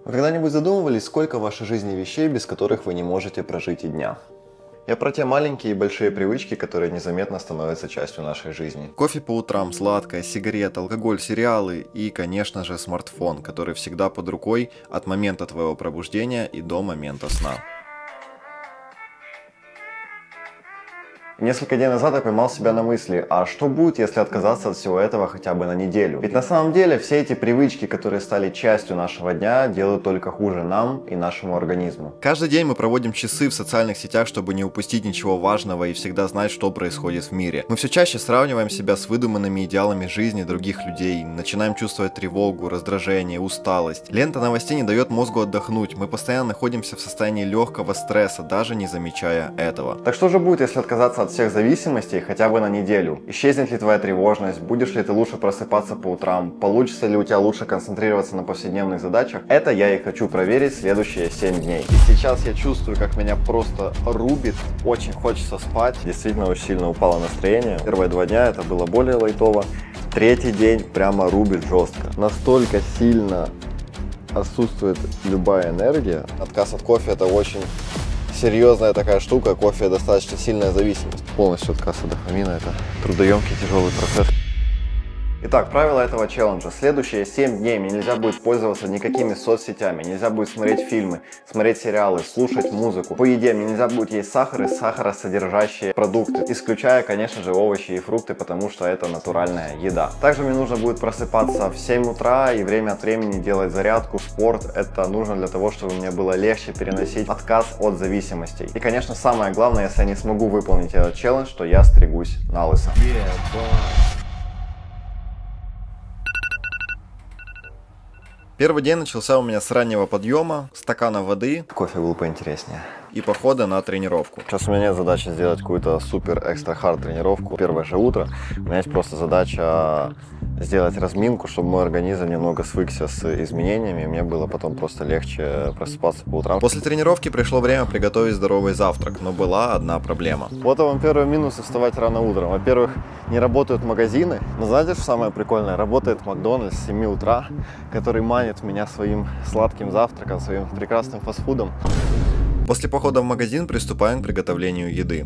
Вы когда-нибудь задумывались, сколько в вашей жизни вещей, без которых вы не можете прожить и дня? Я про те маленькие и большие привычки, которые незаметно становятся частью нашей жизни. Кофе по утрам, сладкое, сигареты, алкоголь, сериалы и, конечно же, смартфон, который всегда под рукой от момента твоего пробуждения и до момента сна. Несколько дней назад я поймал себя на мысли, а что будет, если отказаться от всего этого хотя бы на неделю? Ведь на самом деле все эти привычки, которые стали частью нашего дня, делают только хуже нам и нашему организму. Каждый день мы проводим часы в социальных сетях, чтобы не упустить ничего важного и всегда знать, что происходит в мире. Мы все чаще сравниваем себя с выдуманными идеалами жизни других людей, начинаем чувствовать тревогу, раздражение, усталость. Лента новостей не дает мозгу отдохнуть, мы постоянно находимся в состоянии легкого стресса, даже не замечая этого. Так что же будет, если отказаться от всех зависимостей хотя бы на неделю? Исчезнет ли твоя тревожность? Будешь ли ты лучше просыпаться по утрам? Получится ли у тебя лучше концентрироваться на повседневных задачах? Это я и хочу проверить следующие 7 дней. И сейчас я чувствую, как меня просто рубит. Очень хочется спать. Действительно очень сильно упало настроение. Первые 2 дня это было более лайтово. 3-й день прямо рубит жестко. Настолько сильно отсутствует любая энергия. Отказ от кофе — это очень серьезная такая штука. Кофе — достаточно сильная зависимость. Полностью отказ от дофамина — это трудоемкий тяжелый процесс. Итак, правило этого челленджа. Следующие 7 дней мне нельзя будет пользоваться никакими соцсетями, нельзя будет смотреть фильмы, смотреть сериалы, слушать музыку. По еде мне нельзя будет есть сахар и сахаросодержащие продукты, исключая, конечно же, овощи и фрукты, потому что это натуральная еда. Также мне нужно будет просыпаться в 7 утра и время от времени делать зарядку, спорт. Это нужно для того, чтобы мне было легче переносить отказ от зависимостей. И, конечно, самое главное, если я не смогу выполнить этот челлендж, то я стригусь на лысо. Первый день начался у меня с раннего подъема, стакана воды. Кофе был поинтереснее. И похода на тренировку. Сейчас у меня нет задачи сделать какую-то супер экстра хард тренировку. Первое же утро. У меня есть просто задача сделать разминку, чтобы мой организм немного свыкся с изменениями, и мне было потом просто легче просыпаться по утрам. После тренировки пришло время приготовить здоровый завтрак, но была одна проблема. Вот вам первый минус вставать рано утром. Во-первых, не работают магазины. Но знаете, что самое прикольное? Работает Макдональдс с 7 утра, который манит меня своим сладким завтраком, своим прекрасным фастфудом. После похода в магазин приступаем к приготовлению еды.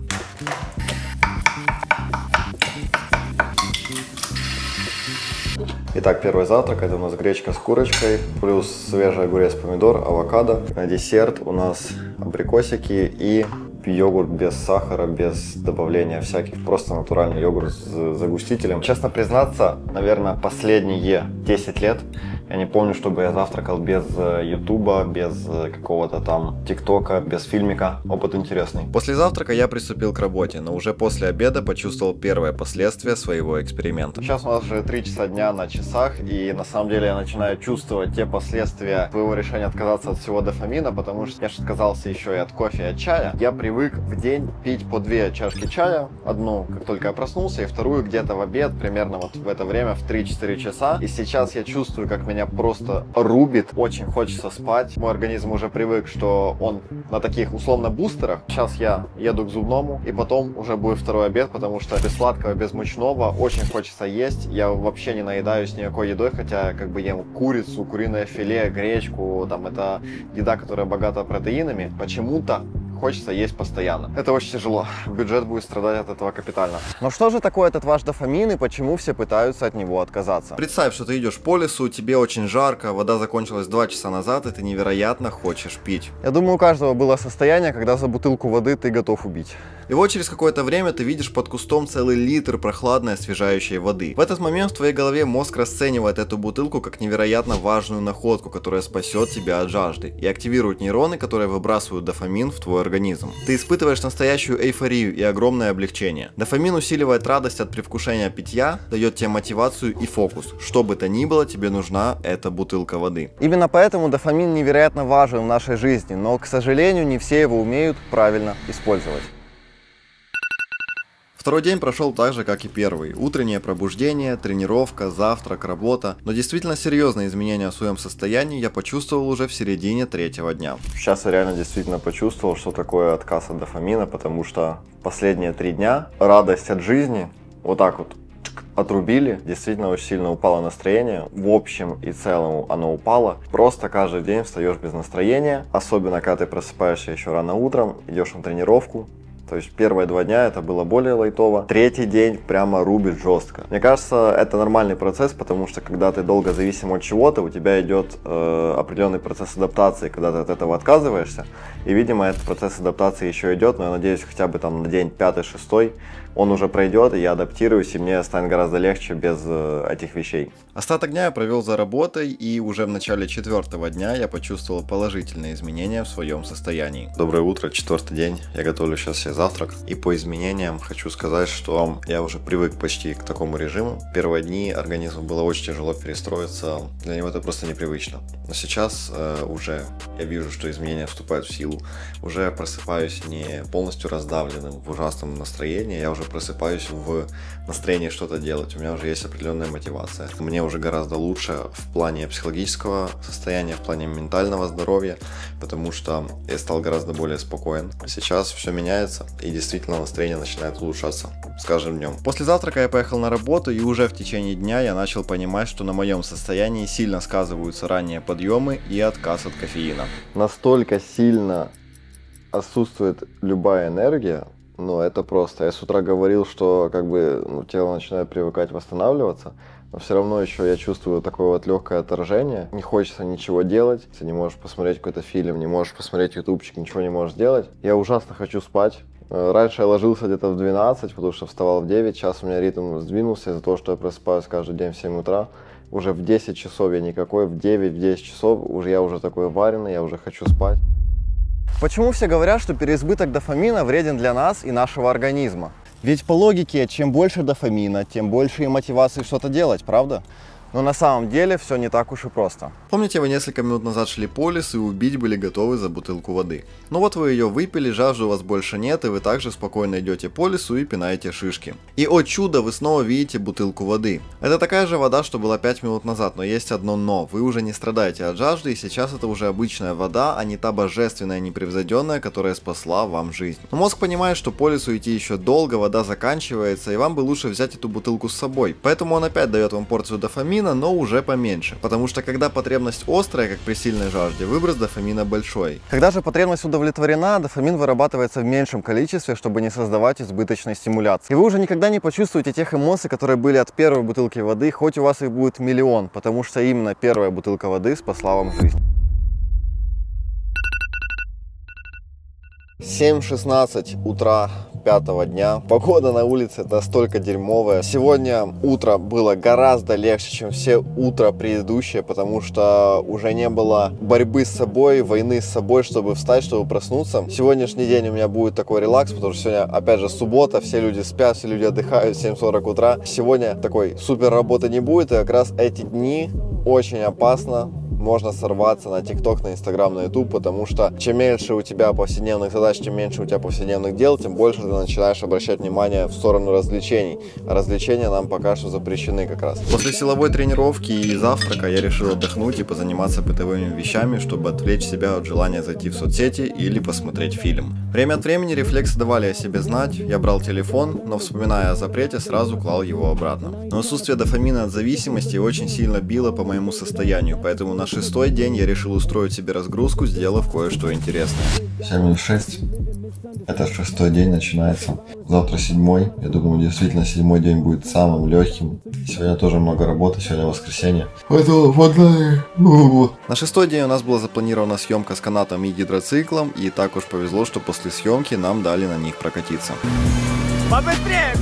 Итак, первый завтрак — это у нас гречка с курочкой, плюс свежий огурец, помидор, авокадо. На десерт у нас абрикосики и йогурт без сахара, без добавления всяких, просто натуральный йогурт с загустителем. Честно признаться, наверное, последние 10 лет я не помню, чтобы я завтракал без ютуба, без какого-то там тиктока, без фильмика. Опыт интересный. После завтрака я приступил к работе, но уже после обеда почувствовал первые последствия своего эксперимента. Сейчас у нас уже 3 часа дня на часах, и на самом деле я начинаю чувствовать те последствия своего решения отказаться от всего дофамина, потому что я же отказался еще и от кофе, и от чая. Я привык в день пить по 2 чашки чая, одну, как только я проснулся, и вторую где-то в обед, примерно вот в это время, в 3-4 часа. И сейчас я чувствую, как меня просто рубит, очень хочется спать. Мой организм уже привык, что он на таких условно бустерах. Сейчас я еду к зубному, и потом уже будет второй обед, потому что без сладкого, без мучного очень хочется есть. Я вообще не наедаюсь никакой едой, хотя как бы ем курицу, куриное филе, гречку, там это еда, которая богата протеинами. Почему-то хочется есть постоянно. Это очень тяжело. Бюджет будет страдать от этого капитально. Но что же такое этот ваш дофамин и почему все пытаются от него отказаться? Представь, что ты идешь по лесу, тебе очень жарко, вода закончилась 2 часа назад, и ты невероятно хочешь пить. Я думаю, у каждого было состояние, когда за бутылку воды ты готов убить. И вот через какое-то время ты видишь под кустом целый литр прохладной освежающей воды. В этот момент в твоей голове мозг расценивает эту бутылку как невероятно важную находку, которая спасет тебя от жажды, и активирует нейроны, которые выбрасывают дофамин в твой организм. Ты испытываешь настоящую эйфорию и огромное облегчение. Дофамин усиливает радость от предвкушения питья, дает тебе мотивацию и фокус. Что бы то ни было, тебе нужна эта бутылка воды. Именно поэтому дофамин невероятно важен в нашей жизни, но, к сожалению, не все его умеют правильно использовать. Второй день прошел так же, как и первый. Утреннее пробуждение, тренировка, завтрак, работа. Но действительно серьезные изменения в своем состоянии я почувствовал уже в середине 3-го дня. Сейчас я реально действительно почувствовал, что такое отказ от дофамина, потому что последние 3 дня радость от жизни вот так вот отрубили. Действительно очень сильно упало настроение. В общем и целом оно упало. Просто каждый день встаешь без настроения. Особенно, когда ты просыпаешься еще рано утром, идешь на тренировку. То есть первые 2 дня это было более лайтово. 3-й день прямо рубит жестко. Мне кажется, это нормальный процесс, потому что когда ты долго зависим от чего-то, у тебя идет определенный процесс адаптации, когда ты от этого отказываешься. И, видимо, этот процесс адаптации еще идет, но я надеюсь, хотя бы там на день 5-6 он уже пройдет, и я адаптируюсь, и мне станет гораздо легче без этих вещей. Остаток дня я провел за работой, и уже в начале 4-го дня я почувствовал положительные изменения в своем состоянии. Доброе утро, 4-й день. Я готовлю сейчас себе завтрак. И по изменениям хочу сказать, что я уже привык почти к такому режиму. Первые дни организму было очень тяжело перестроиться. Для него это просто непривычно. Но сейчас уже я вижу, что изменения вступают в силу. Уже просыпаюсь не полностью раздавленным в ужасном настроении. Я уже просыпаюсь в настроении что-то делать. У меня уже есть определенная мотивация. Мне уже гораздо лучше в плане психологического состояния, в плане ментального здоровья, потому что я стал гораздо более спокоен. Сейчас все меняется, и действительно настроение начинает улучшаться с каждым днем. После завтрака я поехал на работу, и уже в течение дня я начал понимать, что на моем состоянии сильно сказываются ранние подъемы и отказ от кофеина. Настолько сильно отсутствует любая энергия, но это просто. Я с утра говорил, что тело начинает привыкать восстанавливаться, но все равно еще я чувствую такое вот легкое отторжение. Не хочется ничего делать. Ты не можешь посмотреть какой-то фильм, не можешь посмотреть ютубчик, ничего не можешь делать. Я ужасно хочу спать. Раньше я ложился где-то в 12, потому что вставал в 9. Сейчас у меня ритм сдвинулся из-за того, что я просыпаюсь каждый день в 7 утра. Уже в 10 часов я никакой, в 9, в 10 часов я уже такой вареный, я уже хочу спать. Почему все говорят, что переизбыток дофамина вреден для нас и нашего организма? Ведь по логике, чем больше дофамина, тем больше и мотивации что-то делать, правда? Но на самом деле все не так уж и просто. Помните, вы несколько минут назад шли по лесу и убить были готовы за бутылку воды. Но вот вы ее выпили, жажды у вас больше нет, и вы также спокойно идете по лесу и пинаете шишки. И, о чудо, вы снова видите бутылку воды. Это такая же вода, что была 5 минут назад, но есть одно но. Вы уже не страдаете от жажды, и сейчас это уже обычная вода, а не та божественная, непревзойденная, которая спасла вам жизнь. Но мозг понимает, что по лесу идти еще долго, вода заканчивается, и вам бы лучше взять эту бутылку с собой. Поэтому он опять дает вам порцию дофамина, но уже поменьше. Потому что когда потребность острая, как при сильной жажде, выброс дофамина большой. Когда же потребность удовлетворена, дофамин вырабатывается в меньшем количестве, чтобы не создавать избыточной стимуляции. И вы уже никогда не почувствуете тех эмоций, которые были от первой бутылки воды, хоть у вас их будет миллион, потому что именно первая бутылка воды спасла вам жизнь. 7:16 утра 5-го дня. Погода на улице настолько дерьмовая. Сегодня утро было гораздо легче, чем все утра предыдущие, потому что уже не было борьбы с собой, войны с собой, чтобы встать, чтобы проснуться. Сегодняшний день у меня будет такой релакс, потому что сегодня, опять же, суббота, все люди спят, все люди отдыхают в 7:40 утра. Сегодня такой супер работы не будет, и как раз эти дни очень опасно. Можно сорваться на ТикТок, на Инстаграм, на Ютуб, потому что чем меньше у тебя повседневных задач, чем меньше у тебя повседневных дел, тем больше ты начинаешь обращать внимание в сторону развлечений. А развлечения нам пока что запрещены как раз. После силовой тренировки и завтрака я решил отдохнуть и позаниматься бытовыми вещами, чтобы отвлечь себя от желания зайти в соцсети или посмотреть фильм. Время от времени рефлексы давали о себе знать, я брал телефон, но вспоминая о запрете, сразу клал его обратно. Но отсутствие дофамина от зависимости очень сильно било по моему состоянию, поэтому на 6-й день я решил устроить себе разгрузку, сделав кое-что интересное. 7:06. Это 6-й день начинается. Завтра 7-й. Я думаю, действительно 7-й день будет самым легким. Сегодня тоже много работы, сегодня воскресенье. На 6-й день у нас была запланирована съемка с канатом и гидроциклом, и так уж повезло, что после съемки нам дали на них прокатиться. Побыстрее!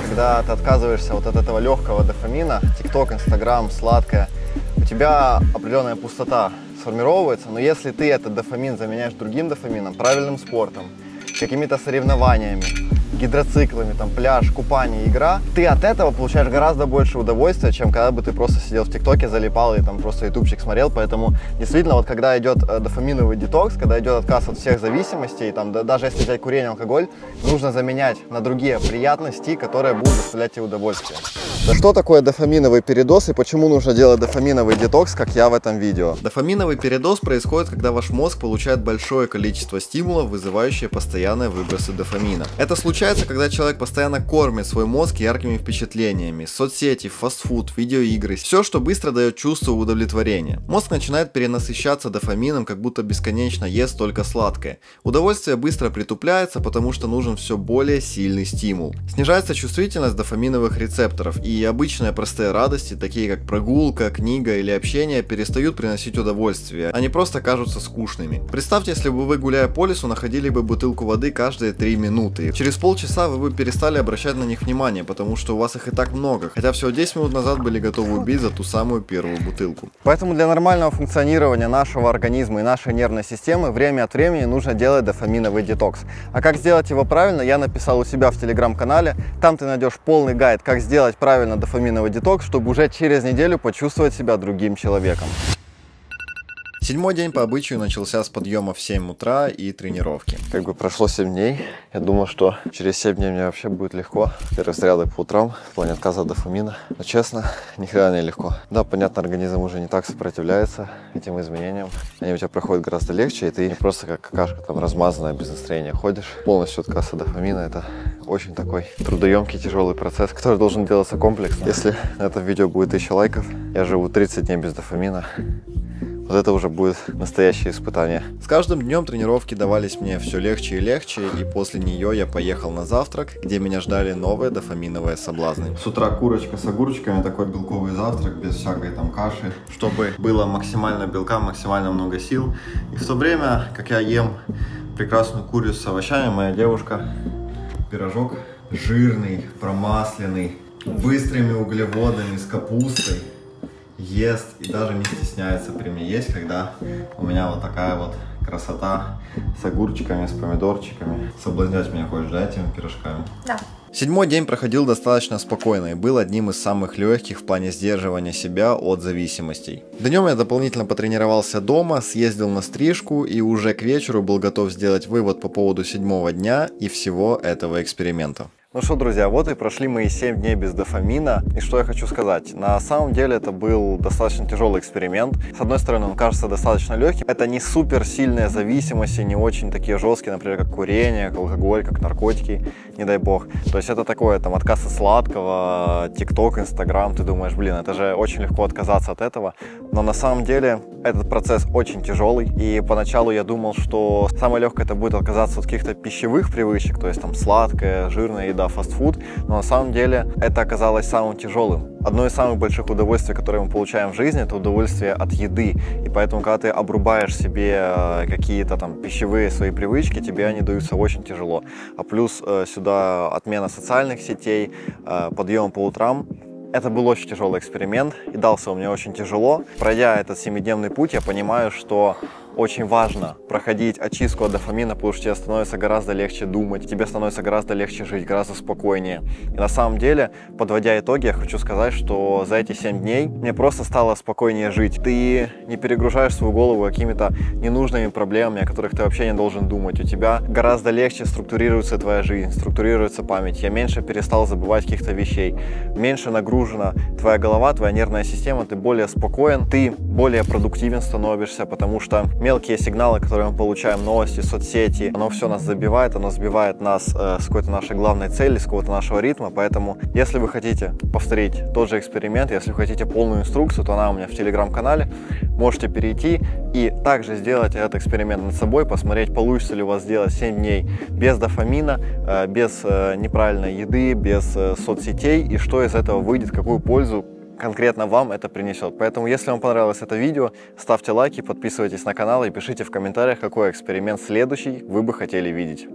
Когда ты отказываешься вот от этого легкого дофамина, ТикТок, Инстаграм, сладкое, у тебя определенная пустота сформировывается, но если ты этот дофамин заменяешь другим дофамином, правильным спортом, какими-то соревнованиями, гидроциклами, там, пляж, купание, игра, ты от этого получаешь гораздо больше удовольствия, чем когда бы ты просто сидел в ТикТоке, залипал и там просто ютубчик смотрел. Поэтому действительно, вот когда идет дофаминовый детокс, когда идет отказ от всех зависимостей, там, даже если взять курение, алкоголь, нужно заменять на другие приятности, которые будут доставлять тебе удовольствие. Да что такое дофаминовый передоз и почему нужно делать дофаминовый детокс, как я в этом видео? Дофаминовый передоз происходит, когда ваш мозг получает большое количество стимулов, вызывающие постоянные выбросы дофамина. Это случается, Получается, когда человек постоянно кормит свой мозг яркими впечатлениями, соцсети, фастфуд, видеоигры, все, что быстро дает чувство удовлетворения. Мозг начинает перенасыщаться дофамином, как будто бесконечно ест только сладкое. Удовольствие быстро притупляется, потому что нужен все более сильный стимул. Снижается чувствительность дофаминовых рецепторов, и обычные простые радости, такие как прогулка, книга или общение, перестают приносить удовольствие, они просто кажутся скучными. Представьте, если бы вы, гуляя по лесу, находили бы бутылку воды каждые 3 минуты. Через полчаса вы бы перестали обращать на них внимание, потому что у вас их и так много, хотя всего 10 минут назад были готовы убить за ту самую первую бутылку. Поэтому для нормального функционирования нашего организма и нашей нервной системы время от времени нужно делать дофаминовый детокс. А как сделать его правильно, я написал у себя в телеграм-канале. Там ты найдешь полный гайд, как сделать правильно дофаминовый детокс, чтобы уже через неделю почувствовать себя другим человеком. 7-й день по обычаю начался с подъема в 7 утра и тренировки. Как бы прошло 7 дней, я думал, что через 7 дней мне вообще будет легко. Первые заряды по утрам, в плане отказа от дофамина. Но честно, ни хрена не легко. Да, понятно, организм уже не так сопротивляется этим изменениям. Они у тебя проходят гораздо легче, и ты не просто как какашка там размазанная, без настроения ходишь. Полностью отказ от дофамина — это очень такой трудоемкий, тяжелый процесс, который должен делаться комплексно. Если на этом видео будет 1000 лайков, я живу 30 дней без дофамина. Вот это уже будет настоящее испытание. С каждым днем тренировки давались мне все легче и легче, и после нее я поехал на завтрак, где меня ждали новые дофаминовые соблазны. С утра курочка с огурчиками, такой белковый завтрак, без всякой там каши, чтобы было максимально белка, максимально много сил. И в то время, как я ем прекрасную курицу с овощами, моя девушка пирожок жирный, промасленный, быстрыми углеводами, с капустой ест и даже не стесняется при мне есть, когда у меня вот такая вот красота с огурчиками, с помидорчиками. Соблазнять меня хочешь, да, этими пирожками? Да. 7-й день проходил достаточно спокойно и был одним из самых легких в плане сдерживания себя от зависимостей. Днем я дополнительно потренировался дома, съездил на стрижку и уже к вечеру был готов сделать вывод по поводу 7-го дня и всего этого эксперимента. Ну что, друзья, вот и прошли мои 7 дней без дофамина. И что я хочу сказать. На самом деле это был достаточно тяжелый эксперимент. С одной стороны, он кажется достаточно легким. Это не супер сильные зависимости, не очень такие жесткие, например, как курение, как алкоголь, как наркотики, не дай бог. То есть это такое, там, отказ от сладкого, ТикТок, Инстаграм. Ты думаешь, блин, это же очень легко отказаться от этого. Но на самом деле этот процесс очень тяжелый. И поначалу я думал, что самое легкое это будет отказаться от каких-то пищевых привычек, то есть там сладкая, жирная еда, фастфуд, но на самом деле это оказалось самым тяжелым. Одно из самых больших удовольствий, которые мы получаем в жизни, это удовольствие от еды. И поэтому, когда ты обрубаешь себе какие-то там пищевые свои привычки, тебе они даются очень тяжело. А плюс сюда отмена социальных сетей, подъем по утрам. Это был очень тяжелый эксперимент и дался он мне очень тяжело. Пройдя этот 7-дневный путь, я понимаю, что очень важно проходить очистку от дофамина, потому что тебе становится гораздо легче думать, тебе становится гораздо легче жить, гораздо спокойнее. И на самом деле, подводя итоги, я хочу сказать, что за эти 7 дней мне просто стало спокойнее жить. Ты не перегружаешь свою голову какими-то ненужными проблемами, о которых ты вообще не должен думать. У тебя гораздо легче структурируется твоя жизнь, структурируется память. Я меньше перестал забывать каких-то вещей, меньше нагружена твоя голова, твоя нервная система, ты более спокоен, ты более продуктивен становишься, потому что мелкие сигналы, которые мы получаем, новости, соцсети, оно все нас забивает, оно сбивает нас с какой-то нашей главной цели, с какого-то нашего ритма. Поэтому, если вы хотите повторить тот же эксперимент, если вы хотите полную инструкцию, то она у меня в телеграм-канале. Можете перейти и также сделать этот эксперимент над собой, посмотреть, получится ли у вас сделать 7 дней без дофамина, без неправильной еды, без соцсетей, и что из этого выйдет, какую пользу конкретно вам это принесет. Поэтому, если вам понравилось это видео, ставьте лайки, подписывайтесь на канал и пишите в комментариях, какой эксперимент следующий вы бы хотели видеть.